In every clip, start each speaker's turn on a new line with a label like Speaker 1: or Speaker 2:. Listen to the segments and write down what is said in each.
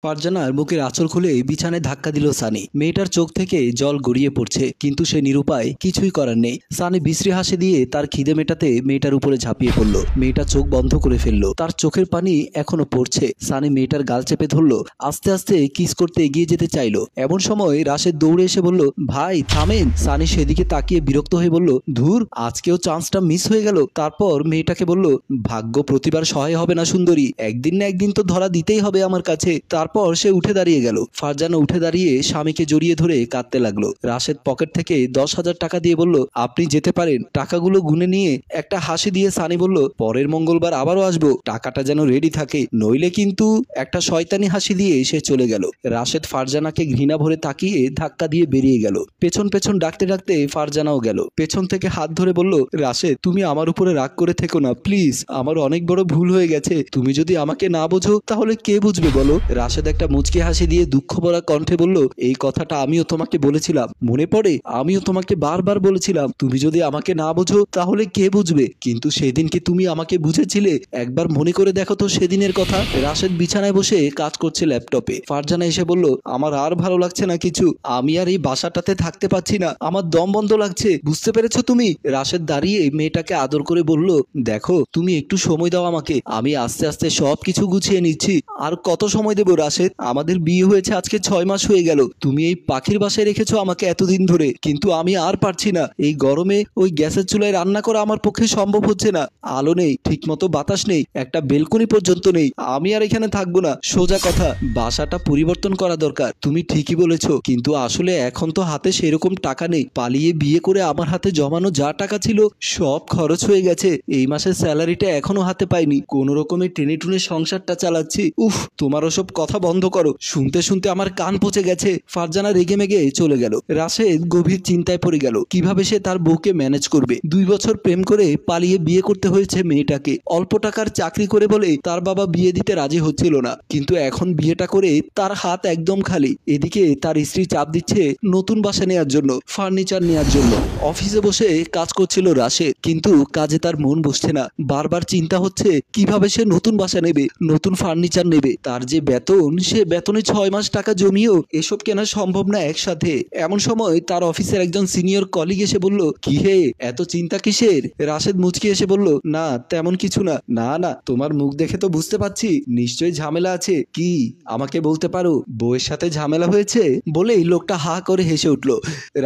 Speaker 1: ফারজানার বুকের আঁচল খুলে বিছানায় ধাক্কা দিল সানি। মেয়েটার চোখ থেকে জল গড়িয়ে পড়ছে, কিন্তু সে নিরুপায়, কিছুই করার নেই। সানি বিশ্রী হাসি দিয়ে তার খিদে মেটাতে মেয়েটার উপরে ঝাঁপিয়ে পড়ল। মেয়েটা চোখ বন্ধ করে ফেলল, তার চোখের পানি এখনো পড়ছে। সানি মেয়েটার গাল চেপে ধরল, আস্তে আস্তে কিস করতে এগিয়ে যেতে চাইলো। এমন সময় রাশেদ দৌড়ে এসে বলল, ভাই থামেন। সানি সেদিকে তাকিয়ে বিরক্ত হয়ে বলল, ধুর, আজকেও চান্সটা মিস হয়ে গেল। তারপর মেয়েটাকে বলল, ভাগ্য প্রতিবার সহায় হবে না সুন্দরী, একদিন না একদিন তো ধরা দিতেই হবে আমার কাছে। তারপর সে উঠে দাঁড়িয়ে গেল। ফারজানা উঠে দাঁড়িয়ে স্বামীকে জড়িয়ে ধরে কাঁদতে লাগলো। রাশেদ পকেট থেকে 10,000 টাকা দিয়ে বলল, আপনি যেতে পারেন। টাকাগুলো গুনে নিয়ে একটা হাসি দিয়ে সানি বলল, পরের মঙ্গলবার আবারও আসবো, টাকাটা যেন রেডি থাকে, নইলে কিন্তু। একটা শয়তানি হাসি দিয়ে সে চলে গেল। রাশেদ ফারজানাকে ঘৃণা ভরে তাকিয়ে ধাক্কা দিয়ে বেরিয়ে গেল। পেছন পেছন ডাকতে ডাকতে ফারজানাও গেল। পেছন থেকে হাত ধরে বলল, রাশেদ তুমি আমার উপরে রাগ করে থেকো না প্লিজ, আমার অনেক বড় ভুল হয়ে গেছে। তুমি যদি আমাকে না বোঝো তাহলে কে বুঝবে বলো? রাশেদ একটা মুচকি হাসি দিয়ে দুঃখ ভরা কণ্ঠে বলল, এই কথাটা আমিও তোমাকে বলেছিলাম, মনে পড়ে? আমিও তোমাকে বারবার বলেছিলাম, তুমি যদি আমাকে না বোঝো তাহলে কে বুঝবে। কিন্তু সেদিন কি তুমি আমাকে বুঝেছিলে? একবার মনে করে দেখো তো সেদিনের কথা। রাশেদ বিছানায় বসে কাজ করছে ল্যাপটপে। ফারজানা এসে বলল, আমার আর ভালো লাগছে না কিছু, আমি আর এই বাসাটাতে থাকতে পারছি না, আমার দম বন্ধ লাগছে, বুঝতে পেরেছো তুমি? রাশেদ দাঁড়িয়ে মেয়েটাকে আদর করে বলল, দেখো তুমি একটু সময় দাও আমাকে, আমি আস্তে আস্তে সবকিছু গুছিয়ে নিচ্ছি। আর কত সময় দেবো রাশেদ? আমাদের বিয়ে হয়েছে আজকে 6 মাস হয়ে গেল। তুমি এই পাখির বাসায় রেখেছো আমাকে এতদিন ধরে, কিন্তু আমি আর পারছি না। এই গরমে ওই গ্যাসের চুলায় রান্না করা আমার পক্ষে সম্ভব হচ্ছে না। আলো নেই, ঠিক মতো বাতাস নেই, একটা বেলকনি পর্যন্ত নেই। আমি আর এখানে থাকবো না। সোজা কথা, বাসাটা পরিবর্তন করা দরকার। তুমি ঠিকই বলেছো, কিন্তু আসলে এখন তো হাতে সেরকম টাকা নেই। পালিয়ে বিয়ে করে আমার হাতে জমানো যা টাকা ছিল সব খরচ হয়ে গেছে। এই মাসের স্যালারিটা এখনো হাতে পাইনি, কোনো রকমে টেনে টুনে সংসারটা চালাচ্ছি। উফ, তোমার ওসব কথা বন্ধ করো, শুনতে শুনতে আমার কান পচে গেছে। ফারজানা রেগে মেগে চলে গেল। রাশেদ গভীর চিন্তায় পড়ে গেল, কিভাবে সে তার বউকে ম্যানেজ করবে। 2 বছর প্রেম করে পালিয়ে বিয়ে করতে হয়েছে মেয়েটাকে। অল্প টাকার চাকরি করে বলে তার বাবা বিয়ে দিতে রাজি হচ্ছিল না, কিন্তু এখন বিয়েটা করে তার হাত একদম খালি। এদিকে তার স্ত্রী চাপ দিচ্ছে নতুন বাসা নেওয়ার জন্য, ফার্নিচার নেওয়ার জন্য। অফিসে বসে কাজ করছিল রাশেদ, কিন্তু কাজে তার মন বসছে না। বারবার চিন্তা হচ্ছে কিভাবে সে নতুন বাসা নেবে, নতুন ফার্নিচার নেবে। তার যে বেতন, সে বেতনে 6 মাস টাকা জমিয়েও এসব কেনা সম্ভব না একসাথে। এমন সময় তার অফিসের একজন সিনিয়র কলিগ এসে বলল, কি হে, এত চিন্তা কিসের? রাশেদ মুচকি এসে বলল, না তেমন কিছু না। না না, তোমার মুখ দেখে তো বুঝতে পারছি নিশ্চয়ই ঝামেলা আছে। কি, আমাকে বলতে পারো বউয়ের সাথে ঝামেলা হয়েছে? বলেই লোকটা হা করে হেসে উঠল।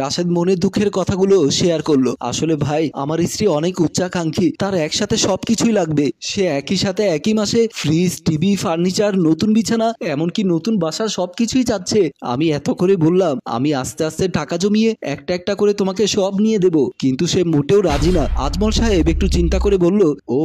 Speaker 1: রাশেদ মনের দুঃখের কথাগুলো শেয়ার করলো, আসলে ভাই, আমার স্ত্রী অনেক উচ্চাকাঙ্ক্ষী, তার একসাথে সবকিছুই লাগবে। সে একই সাথে একই মাসে ফ্রিজ, টিভি, ফার্নিচার, নতুন বিছানা, এমনকি নতুন বাসা সবকিছুই চাচ্ছে। আমি এত করে বললাম আমি আস্তে আস্তে টাকা জমিয়ে একটা একটা করে তোমাকে সব নিয়ে দেব, কিন্তু সে মোটেও রাজি না। আজমল সাহেব একটু চিন্তা করে বলল, ও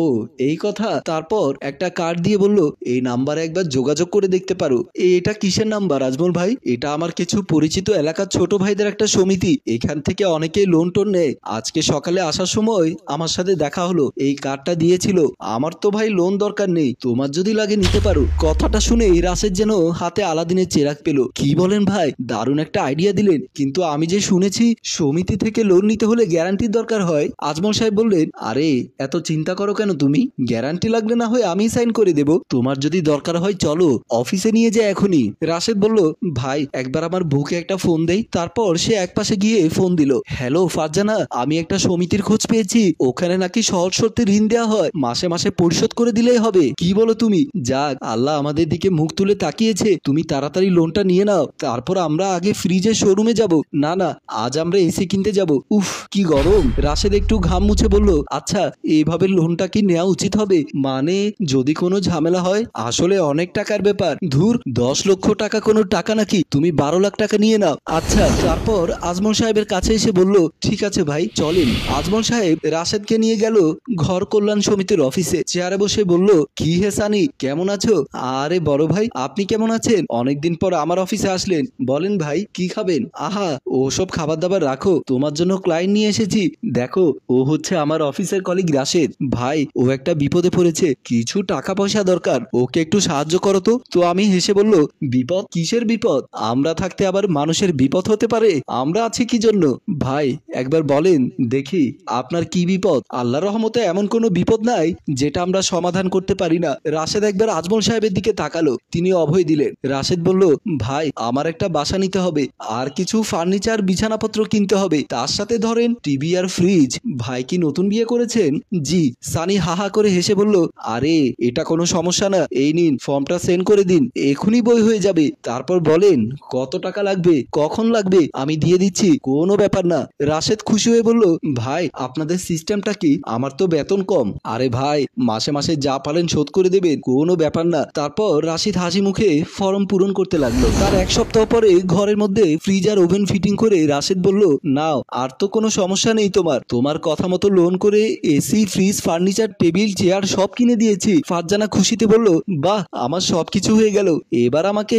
Speaker 1: এই কথা। তারপর একটা কার্ড দিয়ে বলল, এই নাম্বারে একবার যোগাযোগ করে দেখতে পারো। এটা কিসের নাম্বার আজমল ভাই? এটা আমার কিছু পরিচিত এলাকার ছোট ভাইদের একটা সমিতি, এখান থেকে অনেকেই লোন টোন নেয়। আজকে সকালে আসার সময় আমার সাথে দেখা হলো, এই কার্ডটা দিয়েছিল। আমার তো ভাই লোন দরকার নেই, তোমার যদি লাগে নিতে পারো। কথাটা শুনে রাশেদ যেন হাতে আলাদিনের চেরাগ পেল। কি বলেন ভাই, দারুণ একটা আইডিয়া দিলেন, কিন্তু আমি যে শুনেছি সমিতি থেকে লোন নিতে হলে গ্যারান্টির দরকার হয়। আজমল সাহেব বললেন, আরে এত চিন্তা করো কেন তুমি? গ্যারান্টি লাগলে না হয় আমি সাইন করে দেব, তোমার যদি দরকার হয় চলো অফিসে নিয়ে যায় এখনই। রাশেদ বলল, ভাই একবার আমার বউকে একটা ফোন দেই। তারপর সে একপাশে গিয়ে ফোন দিল। হ্যালো ফারজানা, আমি একটা সমিতির খোঁজ পেয়েছি, ওখানে নাকি সহজ শর্তে ঋণ দেওয়া হয়, মাসে মাসে পরিশোধ করে দিলেই হবে। কি বলো তুমি? যাক, আল্লাহ আমাদের দিকে মুখ তুলে তাকিয়েছে, তুমি তাড়াতাড়ি লোনটা নিয়ে নাও, তারপর আমরা আগে ফ্রিজের শোরুমে যাব। না না, আজ আমরা এসি কিনতে যাব। উফ কি গরম। রাশেদ একটু ঘাম মুছে বলল, আচ্ছা এইভাবে লোনটা কি নেওয়া উচিত হবে? মানে যদি কোনো ঝামেলা হয়? আসলে অনেক টাকার ব্যাপার। ধুর, 10 লক্ষ টাকা কোনো টাকা নাকি? তুমি 12 লাখ টাকা নিয়ে নাও। আচ্ছা। তারপর আজমল সাহেবের কাছে এসে বলল, ঠিক আছে ভাই চলেন। আজমল সাহেব রাশেদকে নিয়ে গেল ঘর কল্যাণ সমিতির অফিসে। চেয়ারে বসে বলল, কি হে সানি, কেমন আছো? আরে বড় ভাই, আপনি কেমন আছেন? অনেকদিন পর আমার অফিসে আসলেন, বলেন ভাই কি খাবেন? আহা, ওসব খাবার দাবার রাখো, তোমার জন্য ক্লায়েন্ট নিয়ে এসেছি। দেখো, ও হচ্ছে আমার অফিসের কলিগ রাশেদ ভাই, ও একটা বিপদে পড়েছে, কিছু টাকা পয়সা দরকার, ওকে একটু সাহায্য করো তো। তো আমি হেসে বলল, বিপদ? কিসের বিপদ? আমরা থাকতে আবার মানুষের বিপদ হতে পারে? আমরা আছি কি জন্য? ভাই একবার বলেন দেখি আপনার কি বিপদ? আল্লাহর রহমতে এমন কোনো বিপদ নাই যেটা আমরা সমাধান করতে পারি না। রাশেদ একবার আজমল সাহেবের দিকে তাকালো, তিনি অভয় দিলেন। রাশেদ বলল, ভাই আমার একটা বাসা নিতে হবে, আর কিছু ফার্নিচার বিছানাপত্র কিনতে হবে, তার সাথে ধরেন টিভি আর ফ্রিজ। ভাই কি নতুন বিয়ে করেছেন? জি। সানি হাহা করে হেসে বলল, আরে এটা কোনো সমস্যা না, এই নিন ফর্মটা সেন্ড করে দিন, এখনই বই হয়ে যাবে। তারপর বলেন কত টাকা লাগবে, কখন লাগবে, আমি দিয়ে দিচ্ছি, কোনো ব্যাপার না। রাশেদ খুশি হয়ে বলল, ভাই আপনাদের সিস্টেমটা কি? আমার তো বেতন কম। আরে ভাই মাসে মাসে যা পারেন শোধ করে দেবেন, কোনো ব্যাপার না। তারপর রাশিদ হাসি মুখে ফর্ম পূরণ করতে লাগলো। তার এক সপ্তাহ পরে ঘরের মধ্যে ফ্রিজ আর ওভেন ফিটিং করে রাশেদ বলল, নাও, আর তো কোনো সমস্যা নেই তোমার কথা মতো লোন করে AC, fridge, furniture, table, chair সব কিনে দিয়েছি। ফারজানা খুশিতে বলল, বাহ, আমার সবকিছু হয়ে গেল, এবার আমাকে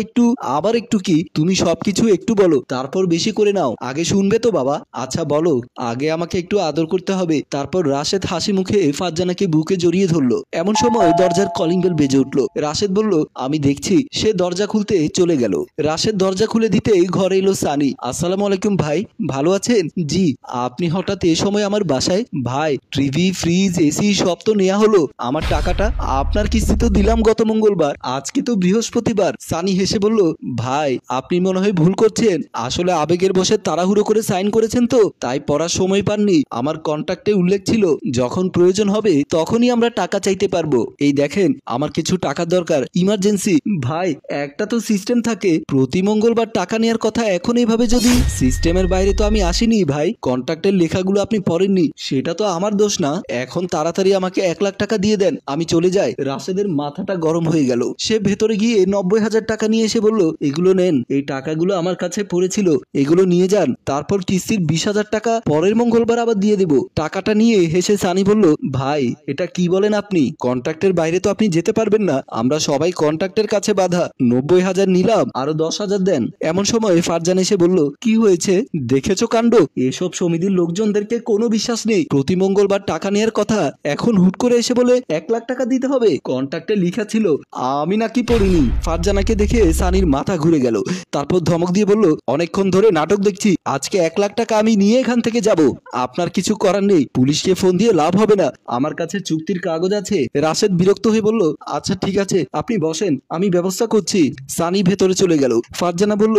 Speaker 1: আবার একটু কি? তুমি সবকিছু একটু বলো, তারপর বেশি করে নাও। আগে শুনবে তো বাবা? আচ্ছা বলো, আগে আমাকে একটু আদর করতে হবে। তারপর রাশেদ হাসি মুখে ফারজানাকে বুকে জড়িয়ে ধরলো। এমন সময় দরজার কলিং বেল বেজে উঠলো। রাশেদ বলল, আমি দেখছি। সে দরজা খুলতে চলে গেল। রাশেদ দরজা খুলে দিতেই ঘরে এলো সানি। আসসালামু আলাইকুম ভাই, ভালো আছেন? জি। আপনি হঠাৎ এ সময় আমার বাসায়? ভাই টিভি, ফ্রিজ, এসি সব তো নেওয়া হলো, আমার টাকাটা আপনার কিস্তি তো দিলাম গত মঙ্গলবার, আজকে তো বৃহস্পতিবার। সানি হেসে বলল, ভাই আপনি মনে হয় ভুল করছেন, আসলে আবেগের বশে তাড়াহুড়ো করে সাইন করেছেন তো, তাই পড়ার সময় পাননি। আমার কন্ট্রাক্টে উল্লেখ ছিল যখন প্রয়োজন হবে তখনই আমরা টাকা চাইতে পারবো। এই দেখেন আমার কিছু টাকার দরকার, ইমার্জেন্সি। ভাই একটা তো সিস্টেম থাকে, প্রতি মঙ্গলবার টাকা নেওয়ার কথা, এখন এইভাবে যদি? সিস্টেমের বাইরে তো আমি আসিনি ভাই, কন্ট্রাক্টের লেখাগুলো আপনি পড়েননি, সেটা তো আমার দোষ না। এখন তাড়াতাড়ি আমাকে 1 লাখ টাকা দিয়ে দেন, আমি চলে যাই। রাশেদের মাথাটা গরম হয়ে গেল। সে ভেতরে গিয়ে 90,000 টাকা নিয়ে এসে বলল, এগুলো নেন, এই টাকাগুলো আমার কাছে পড়েছিল, এগুলো নিয়ে যান। তারপর কিস্তির 20,000 টাকা পরের মঙ্গলবার আবার দিয়ে দেব। টাকাটা নিয়ে হেসে সানি বলল, ভাই এটা কি বলেন আপনি? কন্ট্রাক্টের বাইরে তো আপনি যেতে পারবেন না, আমরা সবাই কন্ট্রাক্টের কাছে বাধা। 90,000 নিলাম, আরো 10,000 দেন। এমন সময় ফারজান এসে বলল, কি হয়েছে? দেখেছো কাণ্ড, এসব সমিতির লোকজনদেরকে কোনো বিশ্বাস নেই। প্রতি মঙ্গলবার টাকা নেওয়ার কথা, এখন হুট করে এসে বলে 1 লাখ টাকা দিতে হবে। কন্ট্রাক্টে লেখা ছিল, আমি নাকি পড়িনি। ফারজানাকে দেখে সানির মাথা ঘুরে গেল। তারপর ধমক দিয়ে বলল, অনেকক্ষণ ধরে নাটক দেখছি, আজকে 1 লাখ টাকা আমি নিয়ে এখান থেকে যাব। আপনার কিছু করার নেই, পুলিশকে ফোন দিয়ে লাভ হবে না, আমার কাছে চুক্তির কাগজ আছে। রাশেদ বিরক্ত হয়ে বলল, আচ্ছা ঠিক আছে, আপনি বসেন, আমি ব্যবস্থা করছি। সানি ভেতরে চলে গেল। ফারজানা বলল,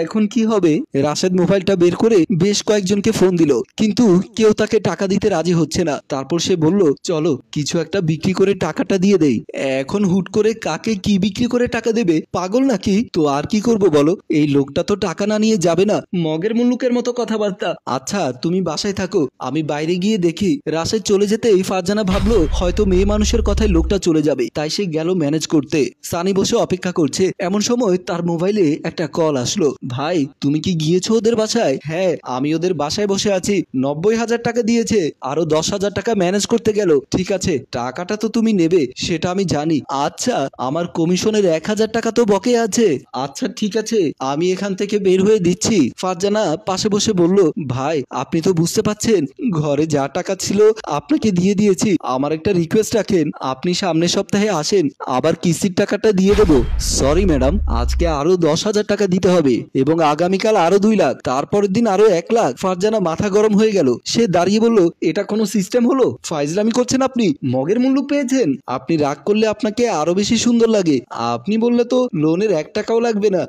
Speaker 1: এখন কি হবে? রাশেদ মোবাইলটা বের করে বেশ কয়েকজনকে ফোন দিল, কিন্তু কেউ তাকে টাকা দিতে রাজি হচ্ছে না। তারপর সে বলল, চলো কিছু একটা বিক্রি করে টাকাটা দিয়ে দেই। এখন হুট করে কাকে কি বিক্রি করে টাকা দেবে? পাগল নাকি? তো আর কি করব বলো, এই লোকটা তো টাকা না নিয়ে যাবে না। মগের মুল্লুকের মতো কথাবার্তা। আচ্ছা তুমি বাসায় থাকো, আমি বাইরে গিয়ে দেখি। রাশেদ চলে যেতেই ফারজানা ভাবলো হয়তো মেয়ে মানুষের কথায় লোকটা চলে যাবে, তাই সে গেল ম্যানেজ করতে। সানি বসে অপেক্ষা করছে। এমন সময় তার মোবাইলে একটা কল আসলো। ভাই তুমি কি গিয়েছো ওদের বাসায়? হ্যাঁ আমি ওদের বাসায় বসে আছি, 90,000 টাকা দিয়েছে, আরো 10,000 টাকা ম্যানেজ করতে গেল। ঠিক আছে, টাকাটা তো তুমি নেবে সেটা আমি জানি। আচ্ছা আমার কমিশনের 1,000 টাকা তো বকে আছে। আচ্ছা ঠিক আছে, আমি এখান থেকে বের হয়ে দিচ্ছি। ফারজানা পাশে বসে বলল, ভাই আপনি তো বুঝতে পাচ্ছেন, ঘরে যা টাকা ছিল আপনাকে দিয়ে দিয়েছি। আমার একটা রিকোয়েস্ট রাখেন, আপনি সামনের সপ্তাহে আসেন, আবার কিস্তির টাকাটা দিয়ে দেবো। সরি ম্যাডাম, আজকে আরো 10,000 টাকা দিতে হবে এবং আগামীকাল আরো 2 লাখ, তারপরের দিন আরো 1 লাখ। ফারজানা মাথা গরম হয়ে গেল। সে দাঁড়িয়ে বলল, এটা কোনো সিস্টেম হলো? ফাইজলামি করছেন আপনি, মগের মূল্য পেয়েছেন। আপনি রাগ করলে আপনাকে আরো বেশি সুন্দর লাগে, আপনি বললে তো লোনের 1 টাকাও লাগবে না।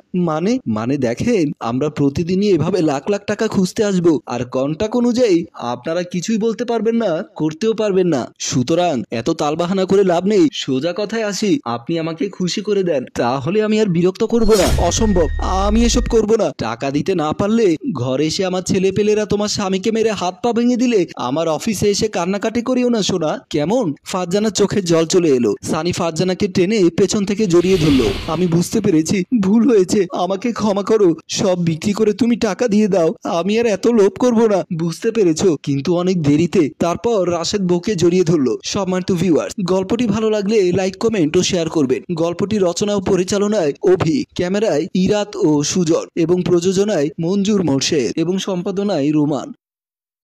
Speaker 1: মানে দেখেন, আমরা প্রতিদিনই এভাবে লাখ লাখ টাকা খুঁজতে আসবো, আর কন্ট্রাক্ট অনুযায়ী আপনারা কিছুই বলতে পারবেন না, করতেও পারবেন না। সুতরাং এত তালবাহানা করে লাভ নেই, সোজা কথায় আসি, আপনি আমাকে খুশি করে দেন, তাহলে আমি আর বিরক্ত করব না। অসম্ভব, আমি এসব করব না। টাকা দিতে না পারলে ঘরে এসে আমার ছেলে পেলেরা তোমার স্বামীকে মেরে হাত পা ভেঙে দিলে আমার অফিসে এসে কান্নাকাটি করিও না সোনা, কেমন? ফারজানার চোখে জল চলে এলো। সানি ফারজানাকে টেনে পেছন থেকে জড়িয়ে ধরলো। আমি বুঝতে পেরেছি, ভুল হয়েছে, আমাকে ক্ষমা করো, সব বিক্রি করে তুমি টাকা দিয়ে দাও, আমি আর এত লোভ করব না, বুঝতে পেরেছো, কিন্তু অনেক দেরিতে। তারপর রাশেদ বউকে জড়িয়ে ধরলো। সম্মানিত ভিউয়ার্স, গল্পটি ভালো লাগলে লাইক, কমেন্ট ও শেয়ার করবেন। গল্পটি রচনা ও পরিচালনায় অভি, ক্যামেরায় ইরাত ও সুজন এবং প্রযোজনায় মঞ্জুর মোর্শেদ এবং সম্পাদনায় রোমান।